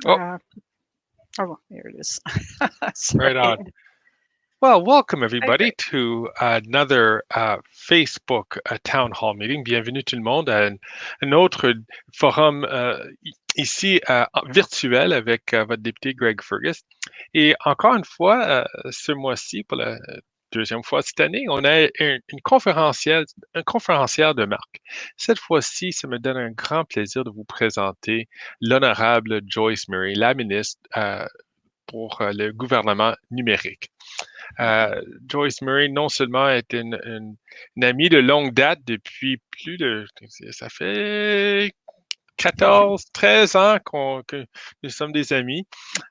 Oh, Oh, there it is. right Sorry. on. Well, welcome Hi, everybody Greg. to another Facebook Town Hall meeting. Bienvenue tout le monde à un autre forum ici virtuel avec votre député Greg Fergus. Et encore une fois, ce mois-ci, pour la deuxième fois cette année, on a une conférencière, un conférencière de marque. Cette fois-ci, ça me donne un grand plaisir de vous présenter l'honorable Joyce Murray, la ministre pour le gouvernement numérique. Joyce Murray, non seulement est une amie de longue date depuis plus de, ça fait 14, 13 ans que nous sommes des amis.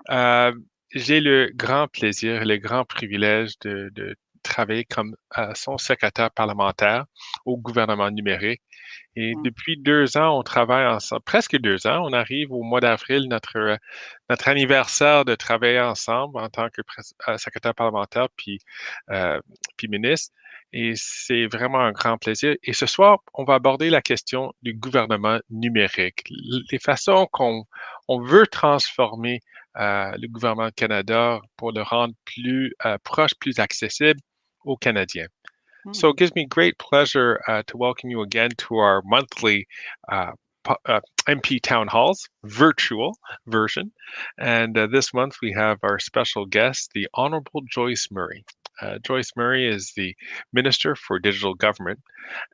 Euh, j'ai le grand plaisir, le grand privilège de travailler comme son secrétaire parlementaire au gouvernement numérique. Et Mm. depuis 2 ans, on travaille ensemble, presque 2 ans. On arrive au mois d'avril, notre anniversaire de travailler ensemble en tant que secrétaire parlementaire puis ministre. Et c'est vraiment un grand plaisir. Et ce soir, on va aborder la question du gouvernement numérique, les façons qu'on veut transformer le gouvernement du Canada pour le rendre plus proche, plus accessible aux Canadiens. So it Mm. gives me great pleasure to welcome you again to our monthly uh, MP Town Halls virtual version. And this month we have our special guest, the Honorable Joyce Murray. Joyce Murray is the Minister for Digital Government.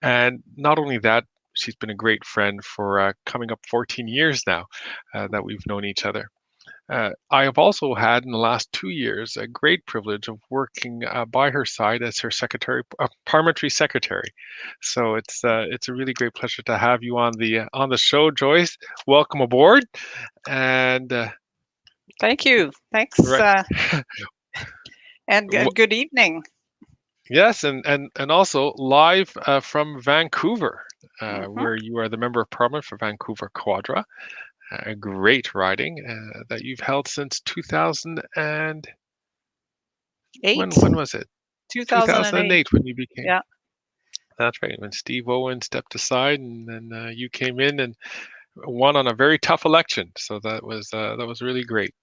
And not only that, she's been a great friend for coming up 14 years now that we've known each other. I have also had in the last 2 years a great privilege of working by her side as her parliamentary secretary. So it's a really great pleasure to have you on the show, Joyce. Welcome aboard, and Thank you. Thanks. right, And good evening. yes, and also live from Vancouver, Hmm. where you are the member of parliament for Vancouver Quadra. A great riding that you've held since 2000 and 8, when was it? 2008. 2008 when you became. Yeah. That's right. When Steve Owen stepped aside, and then you came in and won on a very tough election. So that was really great.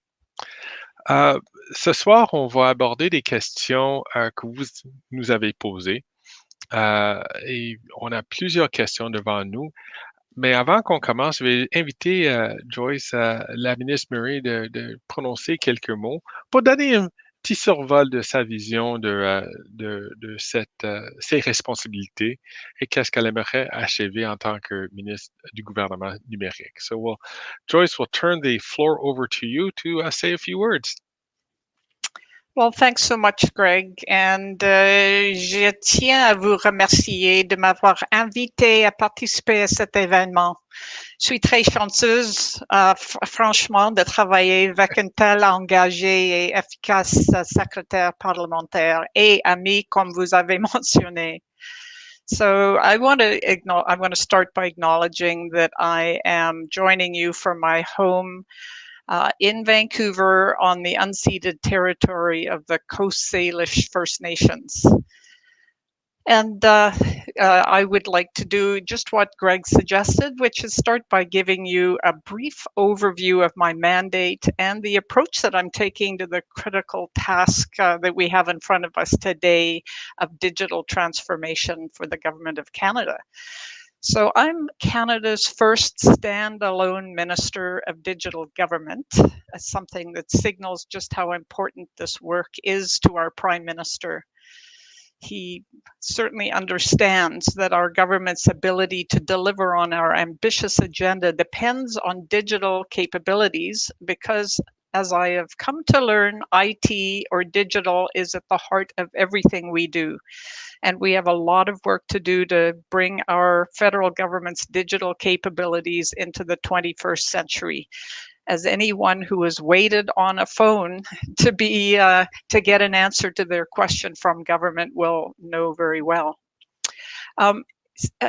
Euh, Ce soir, on va aborder des questions que vous nous avez posées. Et on a plusieurs questions devant nous. Mais avant qu'on commence, je vais inviter Joyce, la ministre Murray, de prononcer quelques mots pour donner un petit survol de sa vision de ses responsabilités et qu'est-ce qu'elle aimerait achever en tant que ministre du gouvernement numérique. So, Joyce, we'll turn the floor over to you to say a few words. Well, thanks so much, Greg. And je tiens à vous remercier de m'avoir invité à participer à cet événement. Je suis très chanceuse, franchement, de travailler avec un tel engagé et efficace secrétaire parlementaire et ami, comme vous avez mentionné. So I want to start by acknowledging that I am joining you from my home in Vancouver on the unceded territory of the Coast Salish First Nations. And I would like to do just what Greg suggested, which is start by giving you a brief overview of my mandate and the approach that I'm taking to the critical task that we have in front of us today of digital transformation for the Government of Canada. So I'm Canada's first standalone Minister of Digital Government, something that signals just how important this work is to our Prime Minister. He certainly understands that our government's ability to deliver on our ambitious agenda depends on digital capabilities because, as I have come to learn, IT or digital is at the heart of everything we do. And we have a lot of work to do to bring our federal government's digital capabilities into the 21st century. As anyone who has waited on a phone to get an answer to their question from government will know very well.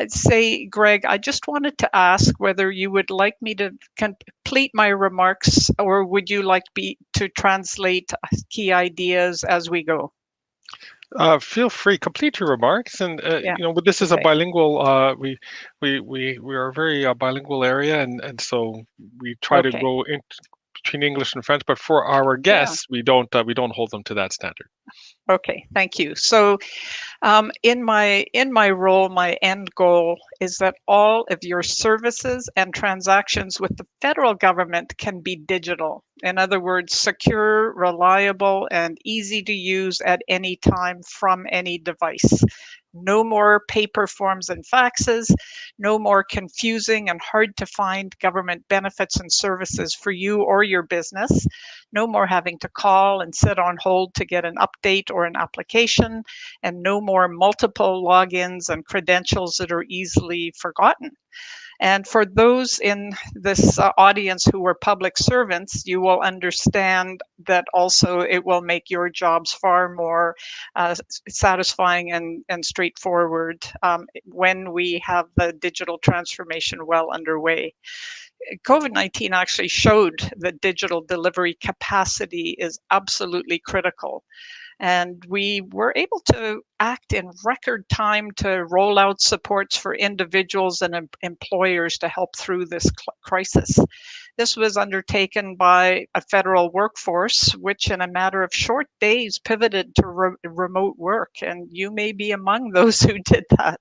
Say, Greg, I just wanted to ask whether you would like me to complete my remarks, or would you like me to translate key ideas as we go? Feel free, complete your remarks, and Yeah. this is a Okay. bilingual. We are a very bilingual area, and so we try to Okay. go in, between English and French, but for our guests, we don't hold them to that standard. Okay, thank you. So in my role, my end goal is that all of your services and transactions with the federal government can be digital. In other words, secure, reliable, and easy to use at any time from any device. No more paper forms and faxes, no more confusing and hard to find government benefits and services for you or your business. No more having to call and sit on hold to get an update or an application, and no more multiple logins and credentials that are easily forgotten. And for those in this audience who are public servants, you will understand that also it will make your jobs far more satisfying and straightforward when we have the digital transformation well underway. COVID-19 actually showed that digital delivery capacity is absolutely critical. And we were able to act in record time to roll out supports for individuals and employers to help through this crisis. This was undertaken by a federal workforce, which in a matter of short days pivoted to remote work. And you may be among those who did that.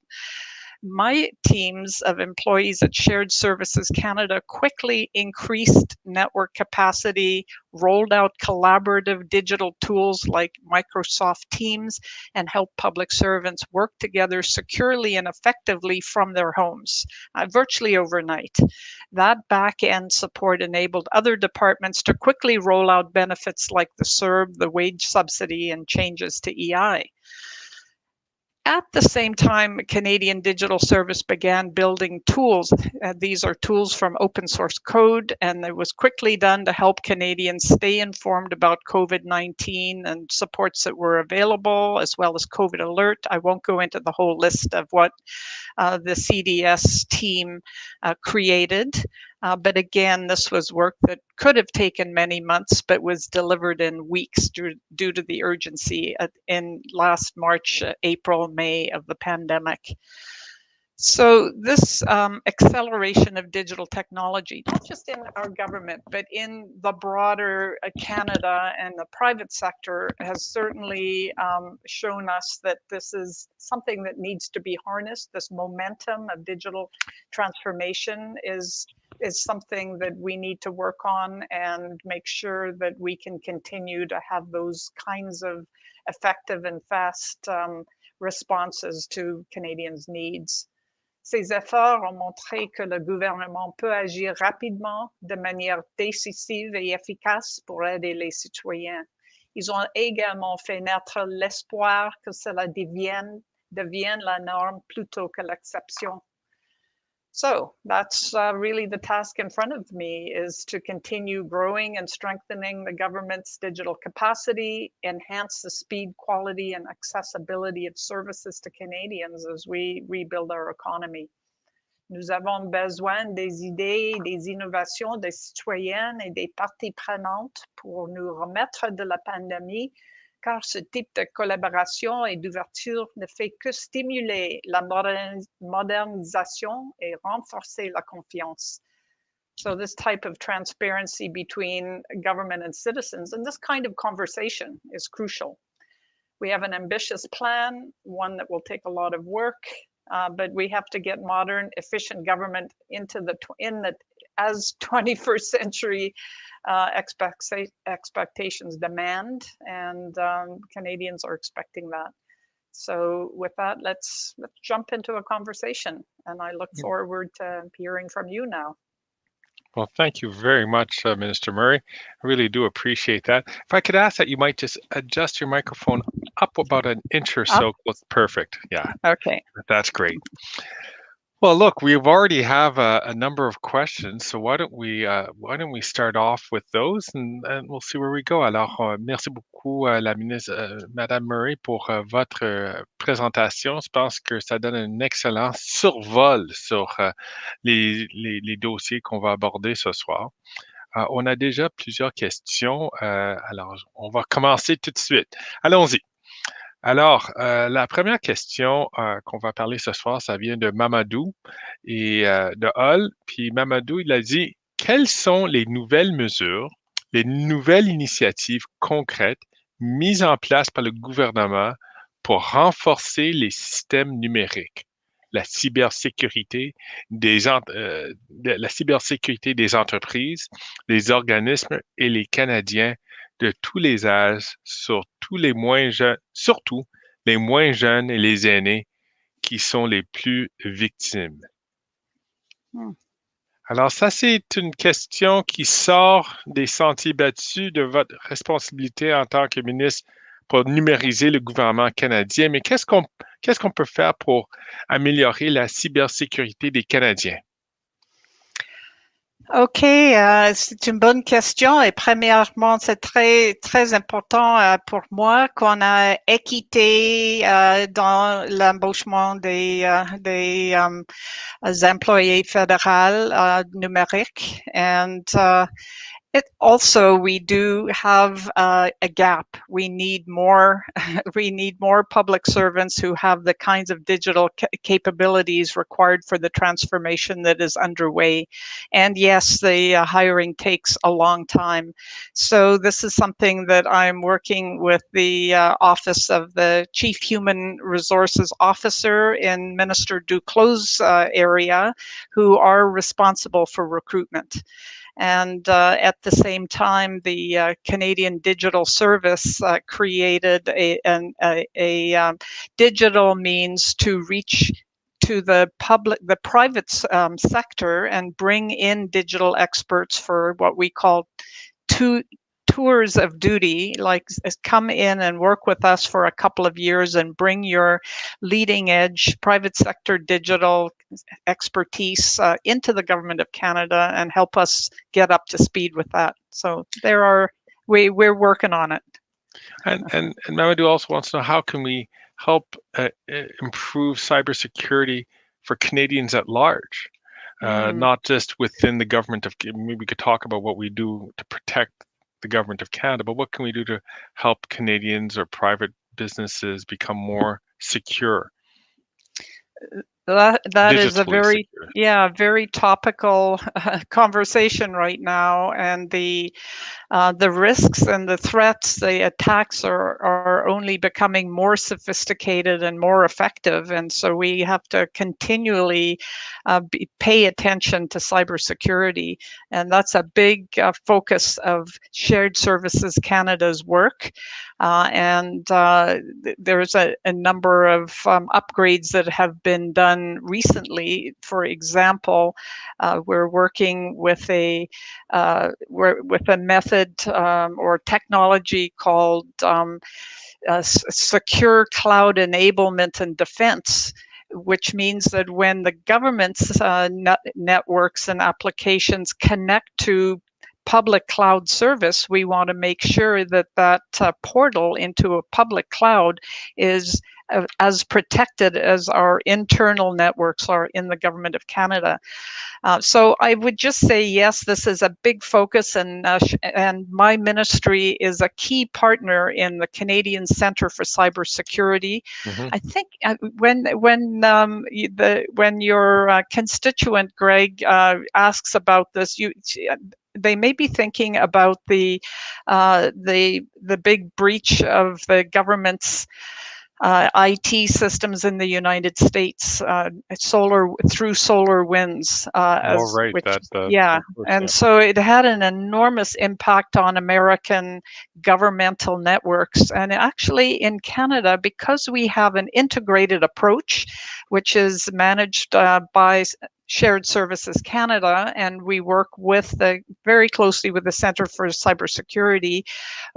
My teams of employees at Shared Services Canada quickly increased network capacity, rolled out collaborative digital tools like Microsoft Teams, and helped public servants work together securely and effectively from their homes, virtually overnight. That back-end support enabled other departments to quickly roll out benefits like the CERB, the wage subsidy, and changes to EI. At the same time, Canadian Digital Service began building tools. These are tools from open source code, and it was quickly done to help Canadians stay informed about COVID-19 and supports that were available, as well as COVID Alert. I won't go into the whole list of what the CDS team created. But again, this was work that could have taken many months, but was delivered in weeks due to the urgency in last March, April, May of the pandemic. So this acceleration of digital technology, not just in our government, but in the broader Canada and the private sector, has certainly shown us that this is something that needs to be harnessed. This momentum of digital transformation is something that we need to work on and make sure that we can continue to have those kinds of effective and fast responses to Canadians' needs. Ces efforts ont montré que le gouvernement peut agir rapidement, de manière décisive et efficace pour aider les citoyens. Ils ont également fait naître l'espoir que cela devienne la norme plutôt que l'exception. So that's really the task in front of me, is to continue growing and strengthening the government's digital capacity, enhance the speed, quality, and accessibility of services to Canadians as we rebuild our economy. Nous avons besoin des idées, des innovations des citoyennes et des parties prenantes pour nous remettre de la pandémie, car ce type de collaboration et d'ouverture ne fait que stimuler la modernisation et renforcer la confiance. So this type of transparency between government and citizens, and this kind of conversation, is crucial. We have an ambitious plan, one that will take a lot of work, but we have to get modern, efficient government as 21st century expectations demand, and Canadians are expecting that. So with that, let's jump into a conversation, and I look forward to hearing from you now. Well, thank you very much, Minister Murray. I really do appreciate that. If I could ask that you might just adjust your microphone up about an inch or so. Perfect. Yeah. Okay. That's great. Well, look, we already have a number of questions, so why don't we start off with those and we'll see where we go. Alors, merci beaucoup, la ministre, Madame Murray, pour votre présentation. Je pense que ça donne un excellent survol sur les dossiers qu'on va aborder ce soir. On a déjà plusieurs questions, alors on va commencer tout de suite. Allons-y. Alors, la première question qu'on va parler ce soir, ça vient de Mamadou et de Hull. Puis Mamadou, il a dit, quelles sont les nouvelles mesures les nouvelles initiatives concrètes mises en place par le gouvernement pour renforcer les systèmes numériques, la cybersécurité la cybersécurité des entreprises, des organismes et les Canadiens de tous les âges, surtout les moins jeunes, surtout les moins jeunes et les aînés qui sont les plus victimes. Alors ça, c'est une question qui sort des sentiers battus de votre responsabilité en tant que ministre pour numériser le gouvernement canadien. Mais qu'est-ce qu'on peut faire pour améliorer la cybersécurité des Canadiens? OK, c'est une bonne question et premièrement, c'est très important pour moi qu'on a équité dans l'embauchement des employés fédéraux numériques and it also we do have a gap. We need more public servants who have the kinds of digital capabilities required for the transformation that is underway. And yes, the hiring takes a long time. So this is something that I'm working with the Office of the Chief Human Resources Officer in Minister Duclos' area, who are responsible for recruitment. And at the same time, the Canadian Digital Service created a digital means to reach to the private sector and bring in digital experts for what we call tours of duty, like come in and work with us for a couple of years and bring your leading edge private sector digital expertise into the government of Canada and help us get up to speed with that. So we're working on it. And Mamadou also wants to know, how can we help improve cybersecurity for Canadians at large? Not just within the government of, maybe we could talk about what we do to protect the government of Canada, but what can we do to help Canadians or private businesses become more secure? That is a very topical conversation right now, and the risks and the threats, the attacks are only becoming more sophisticated and more effective, and so we have to continually pay attention to cybersecurity, and that's a big focus of Shared Services Canada's work. And there's a number of upgrades that have been done recently. For example, we're working with a method or technology called secure cloud enablement and defense, which means that when the government's networks and applications connect to public cloud service, we want to make sure that portal into a public cloud is as protected as our internal networks are in the government of Canada. So I would just say, yes, this is a big focus, and my ministry is a key partner in the Canadian Centre for Cybersecurity. I think when your constituent Greg asks about this, they may be thinking about the big breach of the government's IT systems in the United States, through SolarWinds. So it had an enormous impact on American governmental networks. And actually in Canada, because we have an integrated approach, which is managed by Shared Services Canada, and we work very closely with the Centre for Cybersecurity,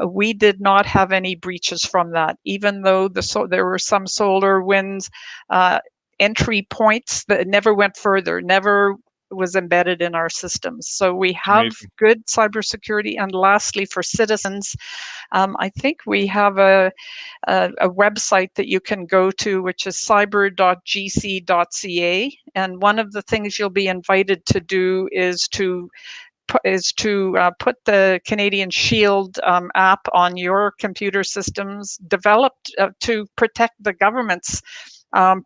we did not have any breaches from that, even though there were some SolarWinds entry points that never went further, never was embedded in our systems. So we have good cybersecurity. And lastly, for citizens, I think we have a website that you can go to, which is cyber.gc.ca. And one of the things you'll be invited to do is to put the Canadian Shield app on your computer systems, developed to protect the government's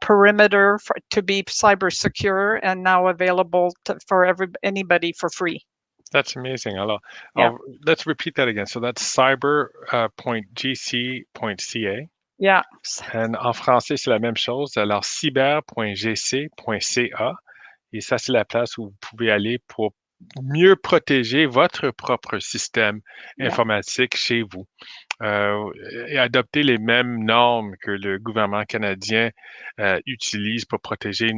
perimeter to be cyber secure, and now available for anybody for free. That's amazing. Alors, Yeah. let's repeat that again. So that's cyber.gc.ca. Yeah. And en français, c'est la même chose. Alors, cyber.gc.ca. Et ça, c'est la place où vous pouvez aller pour mieux protéger votre propre système informatique chez vous et adopter les mêmes normes que le gouvernement canadien utilise pour protéger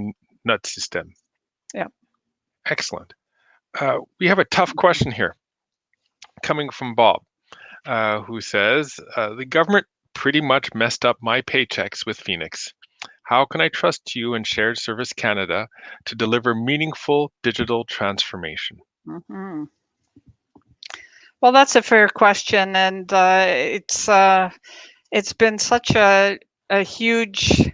notre système. Yeah. Excellent. We have a tough question here coming from Bob, who says, the government pretty much messed up my paychecks with Phoenix. How can I trust you and Shared Service Canada to deliver meaningful digital transformation? Mm-hmm. Well, that's a fair question, and it's been such a huge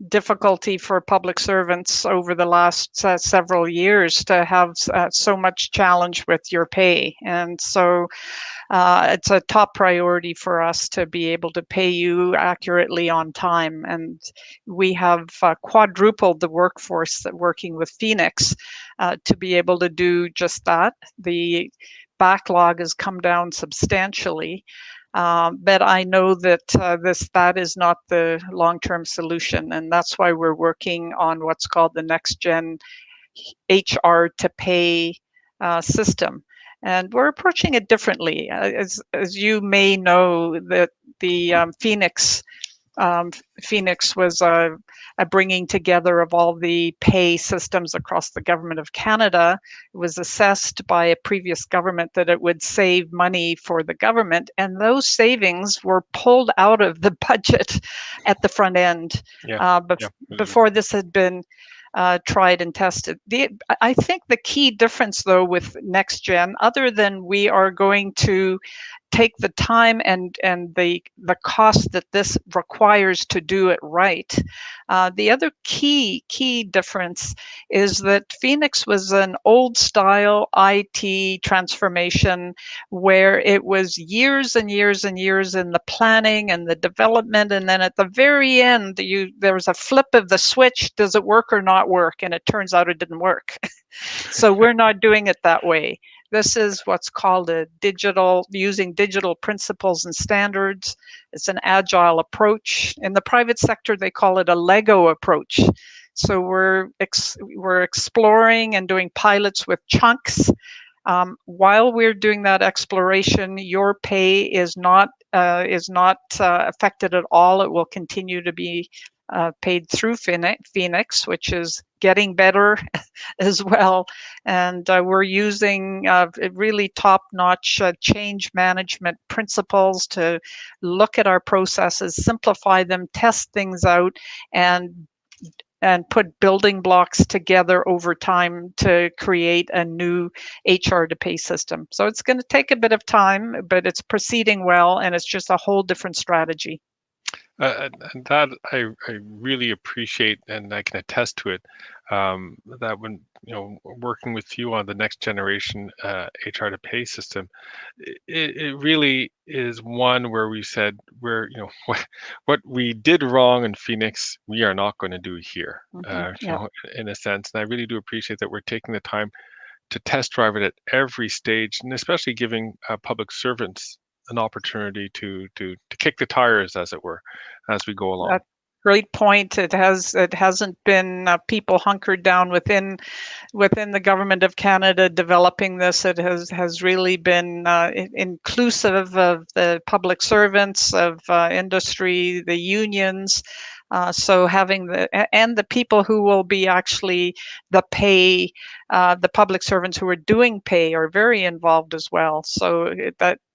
difficulty for public servants over the last several years to have so much challenge with your pay, and so it's a top priority for us to be able to pay you accurately on time. And we have quadrupled the workforce that working with Phoenix to be able to do just that. The backlog has come down substantially. But I know that that is not the long-term solution, and that's why we're working on what's called the next gen HR to pay system. And we're approaching it differently. As you may know, that the Phoenix was a bringing together of all the pay systems across the government of Canada. It was assessed by a previous government that it would save money for the government, and those savings were pulled out of the budget at the front end before this had been tried and tested. I think the key difference, though, with Next Gen, other than we are going to take the time and the cost that this requires to do it right. The other key difference is that Phoenix was an old style IT transformation where it was years and years and years in the planning and the development, and then at the very end there was a flip of the switch, does it work or not work? And it turns out it didn't work. So we're not doing it that way. This is what's called using digital principles and standards. It's an agile approach. In the private sector, they call it a Lego approach. So we're exploring and doing pilots with chunks. While we're doing that exploration, your pay is not affected at all. It will continue to be paid through Phoenix, which is getting better as well. And we're using really top-notch change management principles to look at our processes, simplify them, test things out, and put building blocks together over time to create a new HR to pay system. So it's going to take a bit of time, but it's proceeding well, and it's just a whole different strategy. And that I really appreciate, and I can attest to it, that when working with you on the next generation HR to pay system, it really is one where we said what we did wrong in Phoenix, we are not going to do here, in a sense. And I really do appreciate that we're taking the time to test drive it at every stage, and especially giving public servants an opportunity to kick the tires, as it were, as we go along. Great point. It hasn't been people hunkered down within the government of Canada developing this. It has really been inclusive of the public servants, of industry, the unions. So having the people who will be actually the public servants who are doing pay are very involved as well. So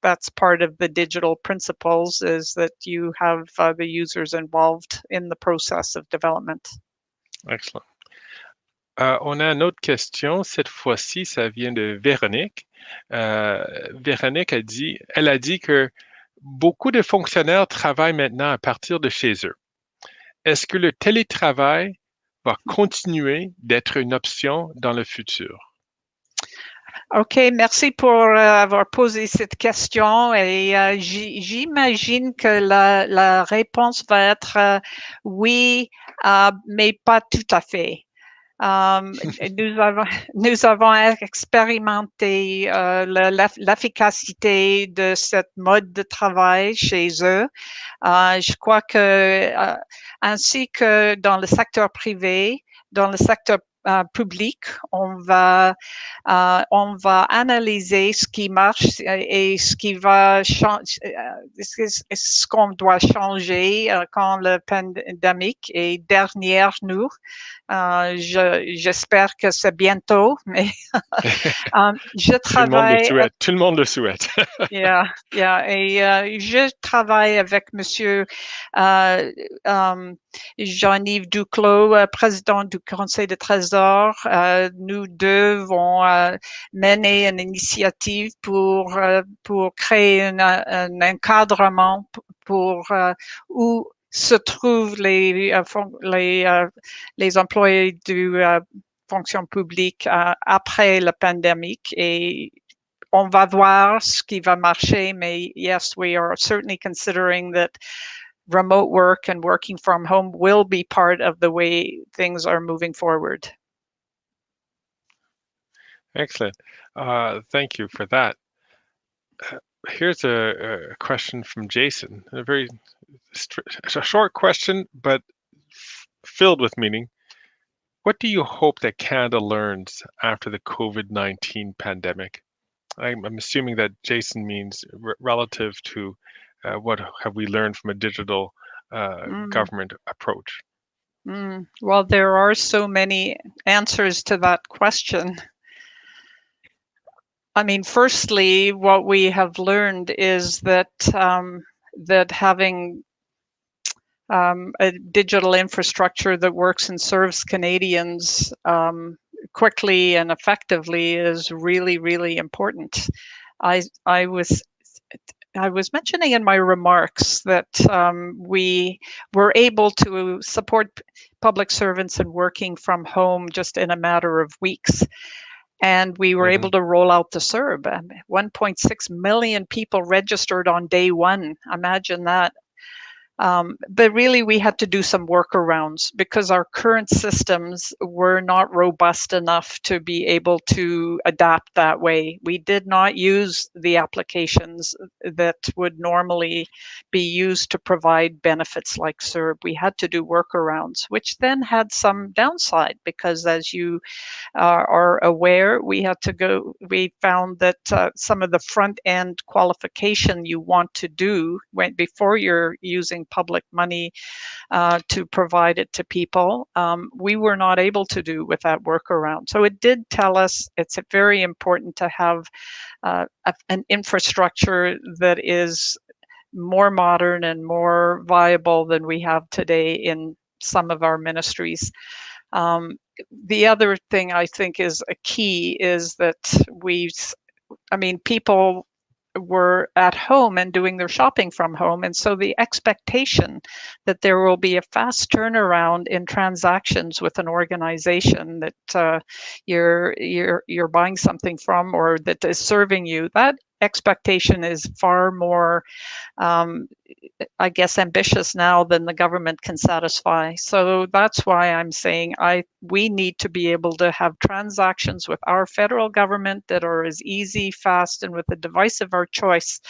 that's part of the digital principles, is that you have the users involved in the process of development. Excellent. On a une autre question. Cette fois-ci, ça vient de Véronique. Véronique elle a dit que beaucoup de fonctionnaires travaillent maintenant à partir de chez eux. Est-ce que le télétravail va continuer d'être une option dans le futur? OK, merci pour avoir posé cette question, et j'imagine que la réponse va être oui, mais pas tout à fait. Nous avons expérimenté l'efficacité de cette mode de travail chez eux. Je crois que ainsi que dans le secteur privé, dans le secteur public, on va analyser ce qui marche et ce qui va changer, ce qu'on doit changer quand la pandémie est derrière nous. J'espère que c'est bientôt, mais je travaille. Tout le monde le souhaite. Yeah. Et je travaille avec Monsieur Jean-Yves Duclos, président du Conseil de Trésor. Nous devons mener une initiative pour créer un encadrement pour où se trouvent les employés de fonction publique après la pandémie, et on va voir ce qui va marcher, mais yes, we are certainly considering that remote work and working from home will be part of the way things are moving forward. Excellent. Thank you for that. Here's a question from Jason. A short question, but filled with meaning. What do you hope that Canada learns after the COVID-19 pandemic? I'm assuming that Jason means relative to what have we learned from a digital government approach? Well, there are so many answers to that question. I mean, firstly, what we have learned is that that having a digital infrastructure that works and serves Canadians quickly and effectively is really, really important. I was mentioning in my remarks that we were able to support public servants in working from home just in a matter of weeks. And we were able to roll out the CERB. 1.6 million people registered on day one. Imagine that. But really, we had to do some workarounds because our current systems were not robust enough to be able to adapt that way. We did not use the applications that would normally be used to provide benefits like CERB. We had to do workarounds, which then had some downside because, as you are aware, we found that some of the front end qualification you want to do before you're using public money to provide it to people, we were not able to do with that workaround. So it did tell us it's very important to have an infrastructure that is more modern and more viable than we have today in some of our ministries. The other thing I think is a key is that people were at home and doing their shopping from home. And so the expectation that there will be a fast turnaround in transactions with an organization that you're buying something from or that is serving you, that expectation is far more, ambitious now than the government can satisfy. So that's why I'm saying we need to be able to have transactions with our federal government that are as easy, fast, and with a device of our choice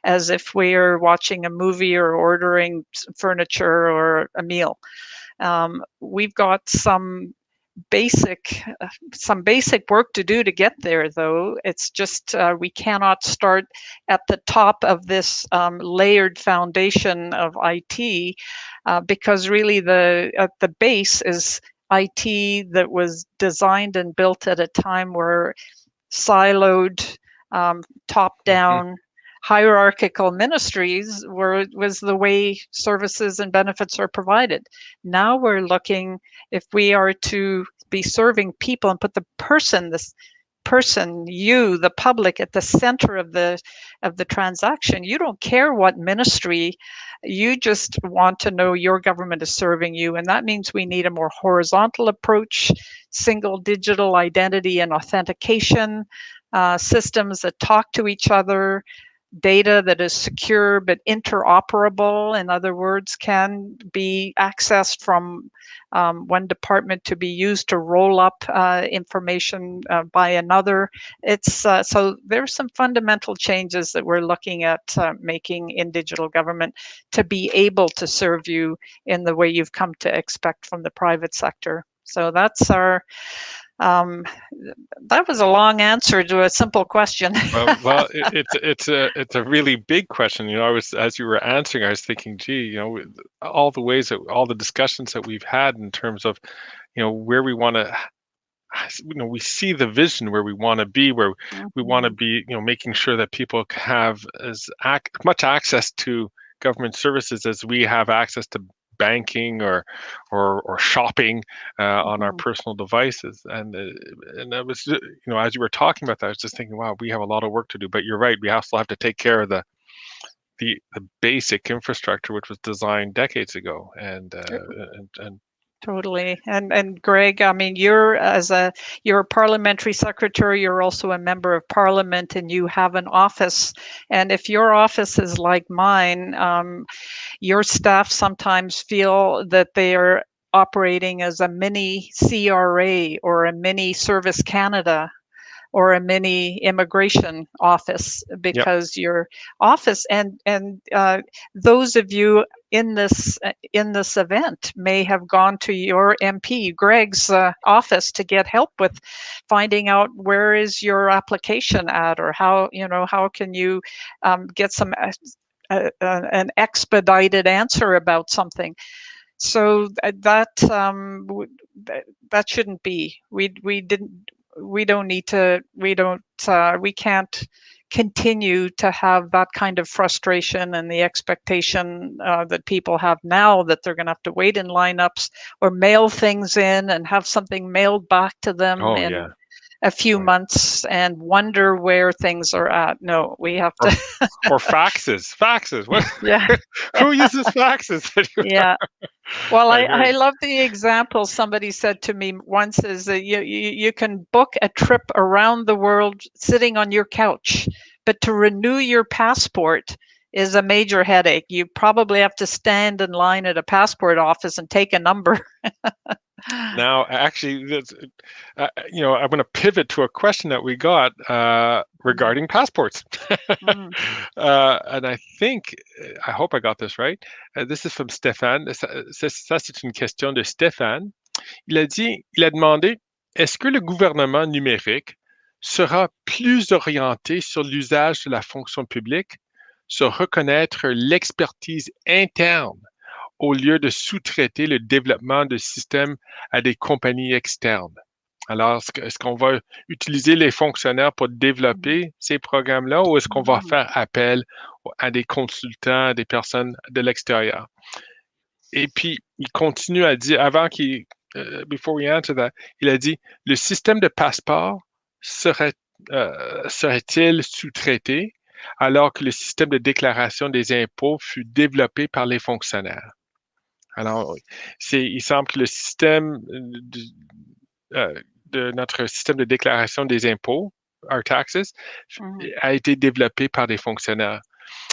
as if we're watching a movie or ordering furniture or a meal. We've got some basic work to do to get there, though. It's just we cannot start at the top of this layered foundation of IT because really at the base is IT that was designed and built at a time where siloed, top-down, hierarchical ministries was the way services and benefits are provided. Now we're looking, if we are to be serving people and put the person, you, the public, at the center of the transaction, you don't care what ministry, you just want to know your government is serving you. And that means we need a more horizontal approach, single digital identity and authentication systems that talk to each other, data that is secure but interoperable. In other words, can be accessed from one department to be used to roll up information by another. It's so there's some fundamental changes that we're looking at making in digital government to be able to serve you in the way you've come to expect from the private sector. So that's our that was a long answer to a simple question. Well, it's a really big question. You know, I was, as you were answering, I was thinking, gee, you know, all the ways that all the discussions that we've had in terms of, you know, where we want to, you know, we see the vision where we want to be, where we want to be, you know, making sure that people have as much access to government services as we have access to banking or shopping on our personal devices. And that was, you know, as you were talking about that, I was just thinking, wow, we have a lot of work to do. But you're right, we also have to take care of the basic infrastructure which was designed decades ago, and Totally. And Greg, I mean, you're a parliamentary secretary, you're also a member of parliament, and you have an office. And if your office is like mine, your staff sometimes feel that they are operating as a mini CRA or a mini Service Canada or a mini immigration office, because your office and those of you in this event may have gone to your MP Greg's office to get help with finding out where is your application at, or how can you get some an expedited answer about something. So that shouldn't be. We can't continue to have that kind of frustration and the expectation that people have now, that they're going to have to wait in lineups or mail things in and have something mailed back to them in a few months and wonder where things are at. No, we have to. Or faxes. What? Yeah. Who uses faxes? Yeah. Well, I love the example somebody said to me once, is that you can book a trip around the world sitting on your couch, but to renew your passport is a major headache. You probably have to stand in line at a passport office and take a number. Now, actually, you know, I'm going to pivot to a question that we got regarding passports. And I think, I hope I got this right. This is from Stéphane. Ça, c'est une question de Stéphane. Il a demandé, est-ce que le gouvernement numérique sera plus orienté sur l'usage de la fonction publique, sur reconnaître l'expertise interne, au lieu de sous-traiter le développement de systèmes à des compagnies externes? Alors, est-ce qu'on va utiliser les fonctionnaires pour développer ces programmes-là, ou est-ce qu'on va faire appel à des consultants, à des personnes de l'extérieur? Et puis, il continue à dire, before we answer that, il a dit, le système de passeport serait-il sous-traité alors que le système de déclaration des impôts fut développé par les fonctionnaires? Alors, il semble que le système de notre système de déclaration des impôts, our taxes, a été développé par des fonctionnaires.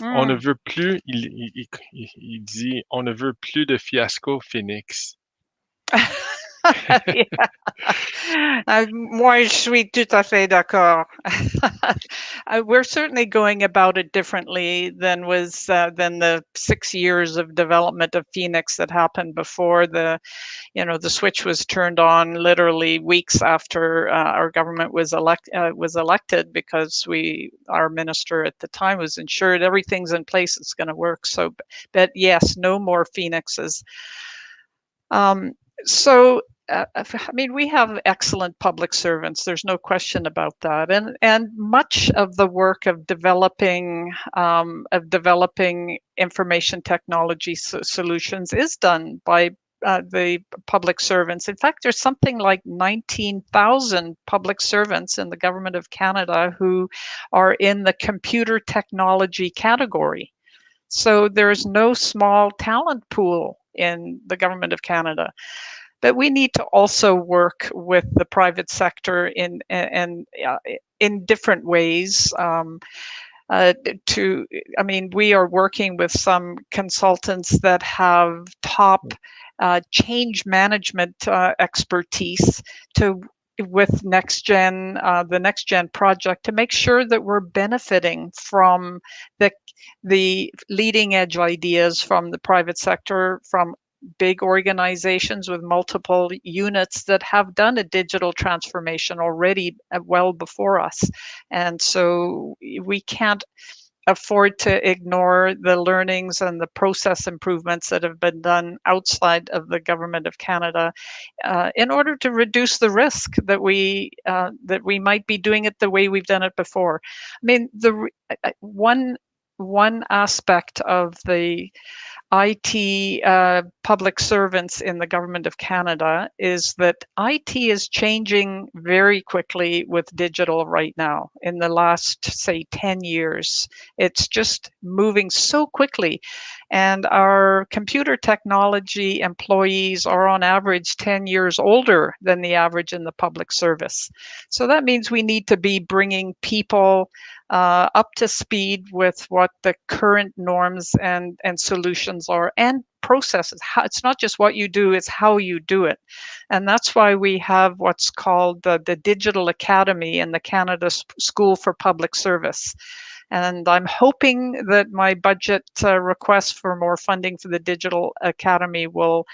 On ne veut plus, il dit, on ne veut plus de fiasco Phoenix. Moi, je suis tout à fait d'accord. We're certainly going about it differently than the 6 years of development of Phoenix that happened before the switch was turned on literally weeks after our government was elected, because our minister at the time was ensured everything's in place, it's going to work. So, but yes, no more Phoenixes. I mean, we have excellent public servants. There's no question about that, and much of the work of developing information technology solutions is done by the public servants. In fact, there's something like 19,000 public servants in the Government of Canada who are in the computer technology category. So there's no small talent pool in the Government of Canada. But we need to also work with the private sector in different ways. we are working with some consultants that have top change management expertise with the Next Gen project, to make sure that we're benefiting from the leading edge ideas from the private sector, from big organizations with multiple units that have done a digital transformation already well before us. And so we can't afford to ignore the learnings and the process improvements that have been done outside of the Government of Canada in order to reduce the risk that we might be doing it the way we've done it before. I mean, one aspect of the IT public servants in the Government of Canada is that IT is changing very quickly with digital right now. In the last, say, 10 years, it's just moving so quickly. And our computer technology employees are on average 10 years older than the average in the public service. So that means we need to be bringing people up to speed with what the current norms and solutions are, and processes. It's not just what you do, it's how you do it. And that's why we have what's called the Digital Academy in the Canada School for Public Service. And I'm hoping that my budget request for more funding for the Digital Academy will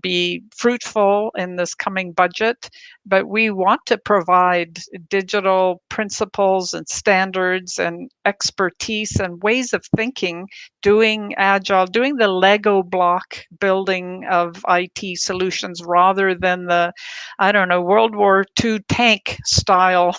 be fruitful in this coming budget, but we want to provide digital principles and standards and expertise and ways of thinking, doing agile, doing the Lego block building of IT solutions rather than the, World War II tank style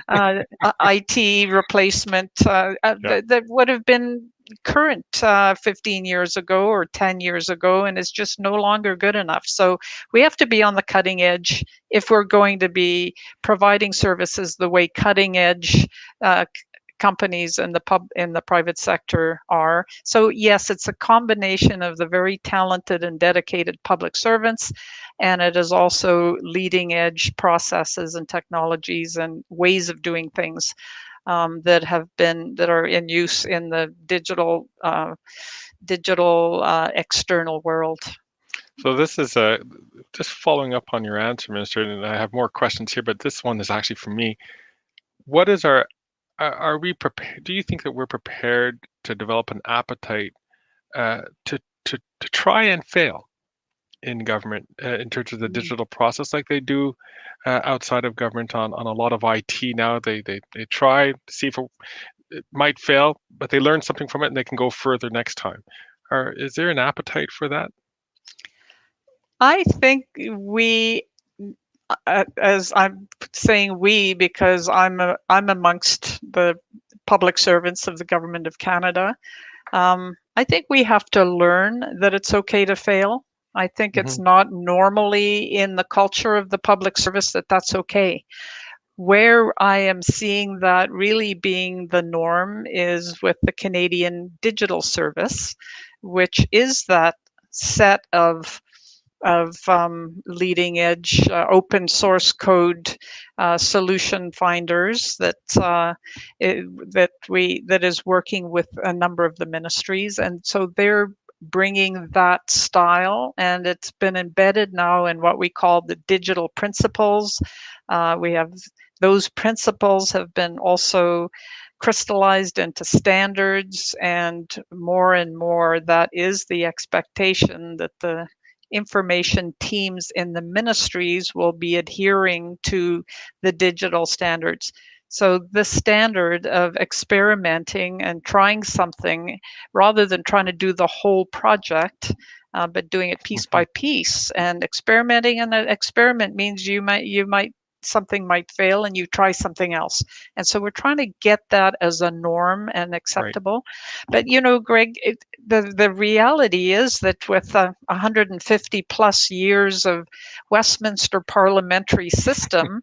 IT replacement that would have been current 15 years ago or 10 years ago, and is just no longer good enough. So we have to be on the cutting edge if we're going to be providing services the way cutting edge companies in the private sector are. So yes, it's a combination of the very talented and dedicated public servants, and it is also leading edge processes and technologies and ways of doing things that are in use in the digital external world. So this is just following up on your answer, Minister, and I have more questions here, but this one is actually for me. What is are we prepared? Do you think that we're prepared to develop an appetite to try and fail in government in terms of the digital process, like they do outside of government on a lot of IT now? They try to see if it might fail, but they learn something from it and they can go further next time. Is there an appetite for that? I think we, as I'm saying we, because I'm amongst the public servants of the Government of Canada, I think we have to learn that it's okay to fail. I think it's not normally in the culture of the public service that that's okay. Where I am seeing that really being the norm is with the Canadian Digital Service, which is that set of leading edge open source code solution finders that is working with a number of the ministries, and so they're bringing that style, and it's been embedded now in what we call the digital principles. We have those principles have been also crystallized into standards, and more that is the expectation that the information teams in the ministries will be adhering to the digital standards. So the standard of experimenting and trying something rather than trying to do the whole project, but doing it piece by piece and experimenting. And the experiment means something might fail and you try something else. And so we're trying to get that as a norm and acceptable. Right. But, Greg, the reality is that with 150 plus years of Westminster parliamentary system,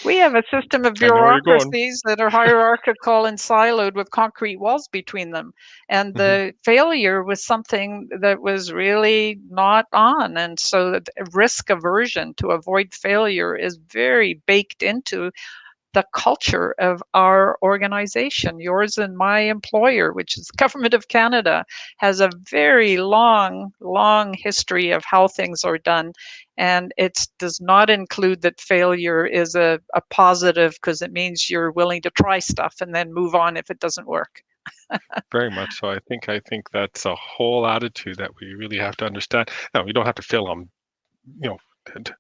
we have a system of bureaucracies that are hierarchical and siloed with concrete walls between them. And the failure was something that was really not on. And so the risk aversion to avoid failure is very baked into the culture of our organization. Yours and my employer, which is the Government of Canada, has a very long history of how things are done. And it does not include that failure is a positive, because it means you're willing to try stuff and then move on if it doesn't work. Very much so. I think that's a whole attitude that we really have to understand. Now, we don't have to fail on,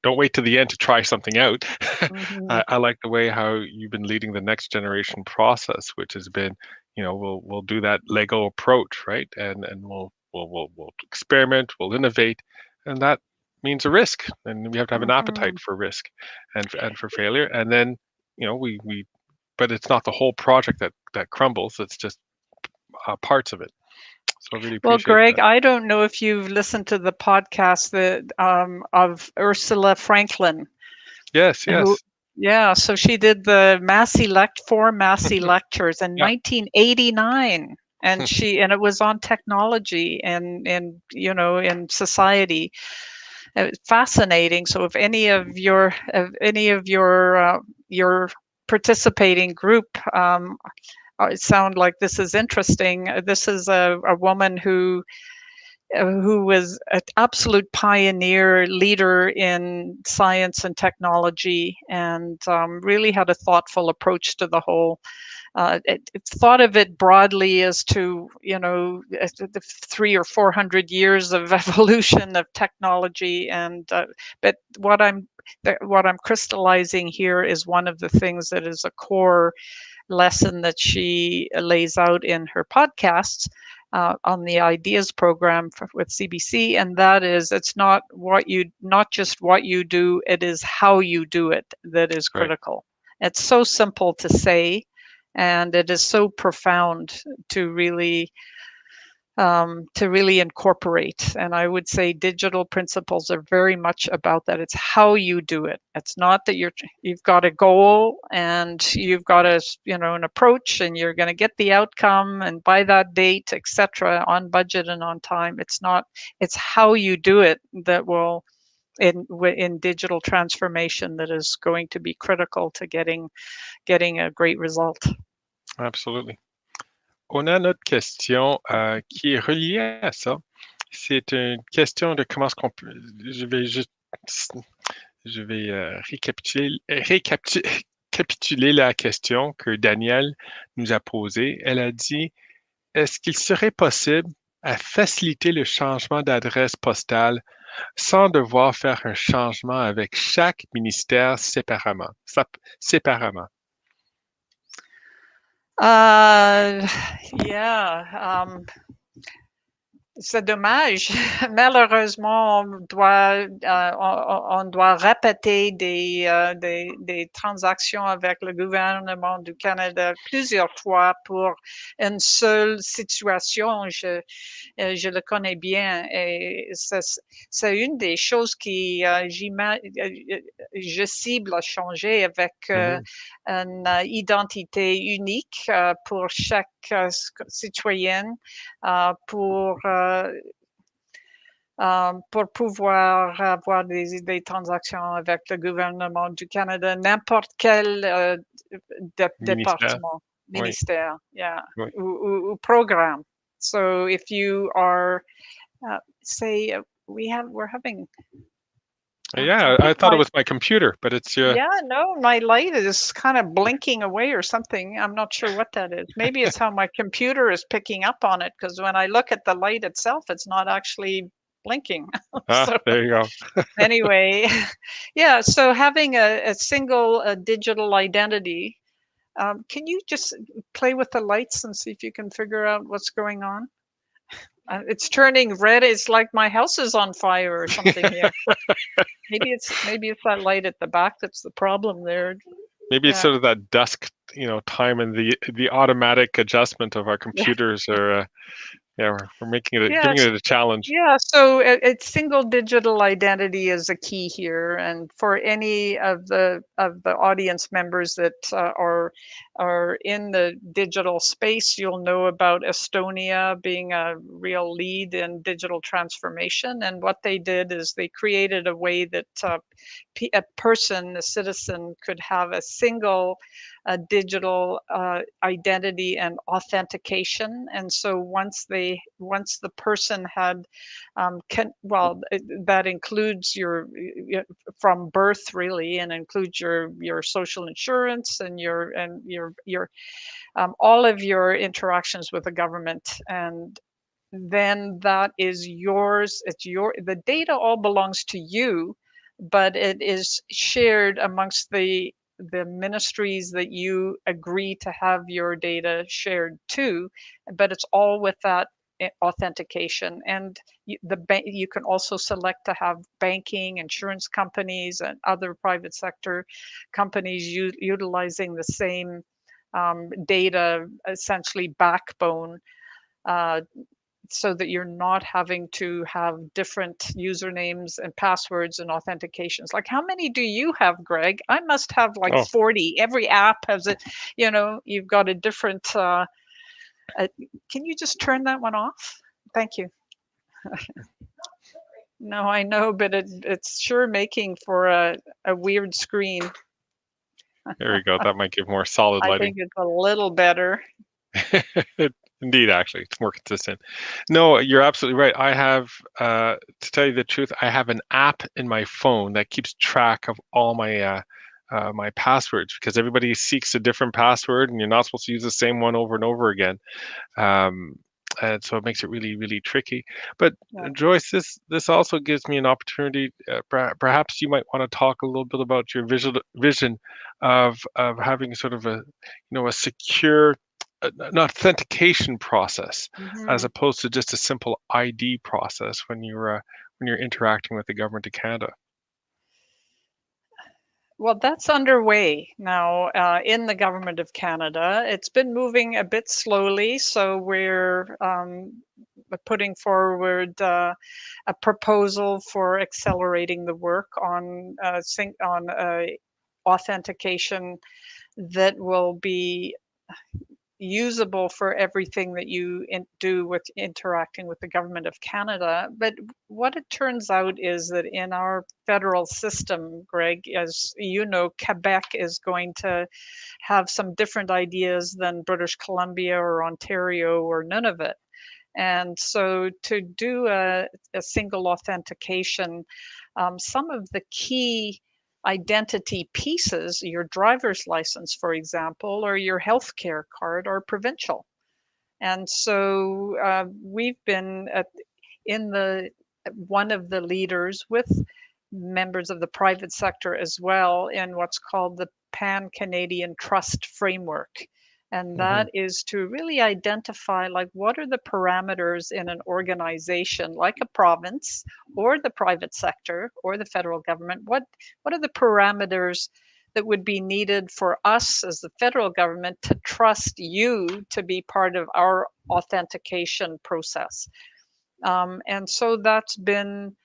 don't wait to the end to try something out. Mm-hmm. I like the way how you've been leading the next generation process, which has been, we'll do that Lego approach, right? And we'll experiment, we'll innovate, and that means a risk, and we have to have an appetite for risk and for failure. And then, we but it's not the whole project that crumbles. It's just parts of it. So I really Well, appreciate Greg, that. I don't know if you've listened to the podcast of Ursula Franklin. Yes. Yeah, so she did the four Massey lectures in 1989, and it was on technology and in society. It was fascinating. So if any of your participating group sound like this is interesting, this is a woman who was an absolute pioneer leader in science and technology, and really had a thoughtful approach to the whole. It's thought of it broadly as to the 300 or 400 years of evolution of technology, and but what I'm crystallizing here is one of the things that is a core lesson that she lays out in her podcasts on the Ideas program with CBC, and that is, it's not just what you do, it is how you do it that is critical. Right. It's so simple to say, and it is so profound to really incorporate. And I would say digital principles are very much about that. It's how you do it. It's not that you've got a goal and you've got an approach and you're going to get the outcome and by that date, etc., on budget and on time. It's how you do it that will, in digital transformation, that is going to be critical to getting a great result. Absolutely. On a notre question qui est reliée à ça. C'est une question de comment est-ce qu'on peut. Je vais récapituler la question que Danielle nous a posée. Elle a dit, est-ce qu'il serait possible à faciliter le changement d'adresse postale sans devoir faire un changement avec chaque ministère séparément? C'est dommage. Malheureusement, on doit répéter des transactions avec le gouvernement du Canada plusieurs fois pour une seule situation. Je le connais bien, et c'est une des choses qui je cible à changer avec une identité unique pour chaque citoyenne, pour pouvoir avoir des transactions avec le gouvernement du Canada, n'importe quel département, ministère, ou programme. So if you are, say, we're having. Yeah, I thought it was my computer, but it's Yeah, no, my light is kind of blinking away or something. I'm not sure what that is. Maybe it's how my computer is picking up on it, because when I look at the light itself, it's not actually blinking. So, there you go. Anyway, yeah, so having a single digital identity. Can you just play with the lights and see if you can figure out what's going on? It's turning red. It's like my house is on fire or something here. Maybe it's that light at the back that's the problem there. Maybe it's sort of that dusk, time, and the automatic adjustment of our computers are Yeah, we're making it, giving Yes. it a challenge. Yeah, so it's single digital identity is a key here, and for any of the audience members that are in the digital space, you'll know about Estonia being a real lead in digital transformation. And what they did is they created a way that a person, a citizen, could have a single digital identity and authentication. And so once the person had that includes from birth really, and includes your social insurance and your all of your interactions with the government, and then that is yours. The data all belongs to you, but it is shared amongst the ministries that you agree to have your data shared to, but it's all with that authentication. And you can also select to have banking, insurance companies, and other private sector companies utilizing the same data, essentially backbone, uh, so that you're not having to have different usernames and passwords and authentications. Like, how many do you have, Greg? I must have like Oh, 40. Every app has it, you've got a different, can you just turn that one off? Thank you. No, I know, but it's sure making for a weird screen. there we go. That might give more solid I lighting. think it's a little better. Indeed, actually, it's more consistent. No, you're absolutely right. I have, to tell you the truth, I have an app in my phone that keeps track of all my passwords, because everybody seeks a different password, and you're not supposed to use the same one over and over again. Um, and so it makes it really, really tricky. But Yeah. Joyce, this also gives me an opportunity. Perhaps you might want to talk a little bit about your vision of having sort of a secure an authentication process, as Mhm. opposed to just a simple ID process when you're interacting with the government of Canada. Well, that's underway now in the Government of Canada. It's been moving a bit slowly, so we're putting forward a proposal for accelerating the work on authentication that will be usable for everything that you do with interacting with the Government of Canada. But what it turns out is that in our federal system, Greg, as you know, Quebec is going to have some different ideas than British Columbia or Ontario or Nunavut. And so to do a single authentication, some of the key identity pieces, your driver's license, for example, or your healthcare card, are provincial. And so we've been in the one of the leaders with members of the private sector as well in what's called the Pan-Canadian Trust Framework. And Hmm. that is to really identify, like, what are the parameters in an organization like a province or the private sector or the federal government? What are the parameters that would be needed for us as the federal government to trust you to be part of our authentication process? And so that's been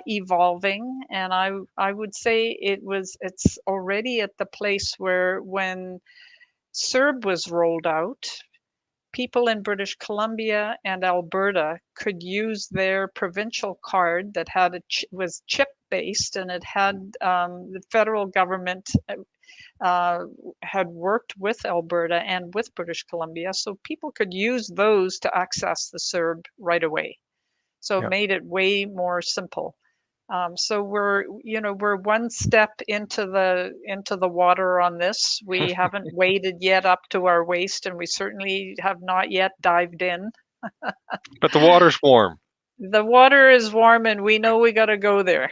evolving, and I would say it's already at the place where when CERB was rolled out, people in British Columbia and Alberta could use their provincial card that was chip based, and it had the federal government uh, had worked with Alberta and with British Columbia, so people could use those to access the CERB right away. So it Yeah. made it way more simple. So we're one step into the water on this. We haven't waded yet up to our waist, and we certainly have not yet dived in. But the water's warm. The water is warm, and we know we got to go there.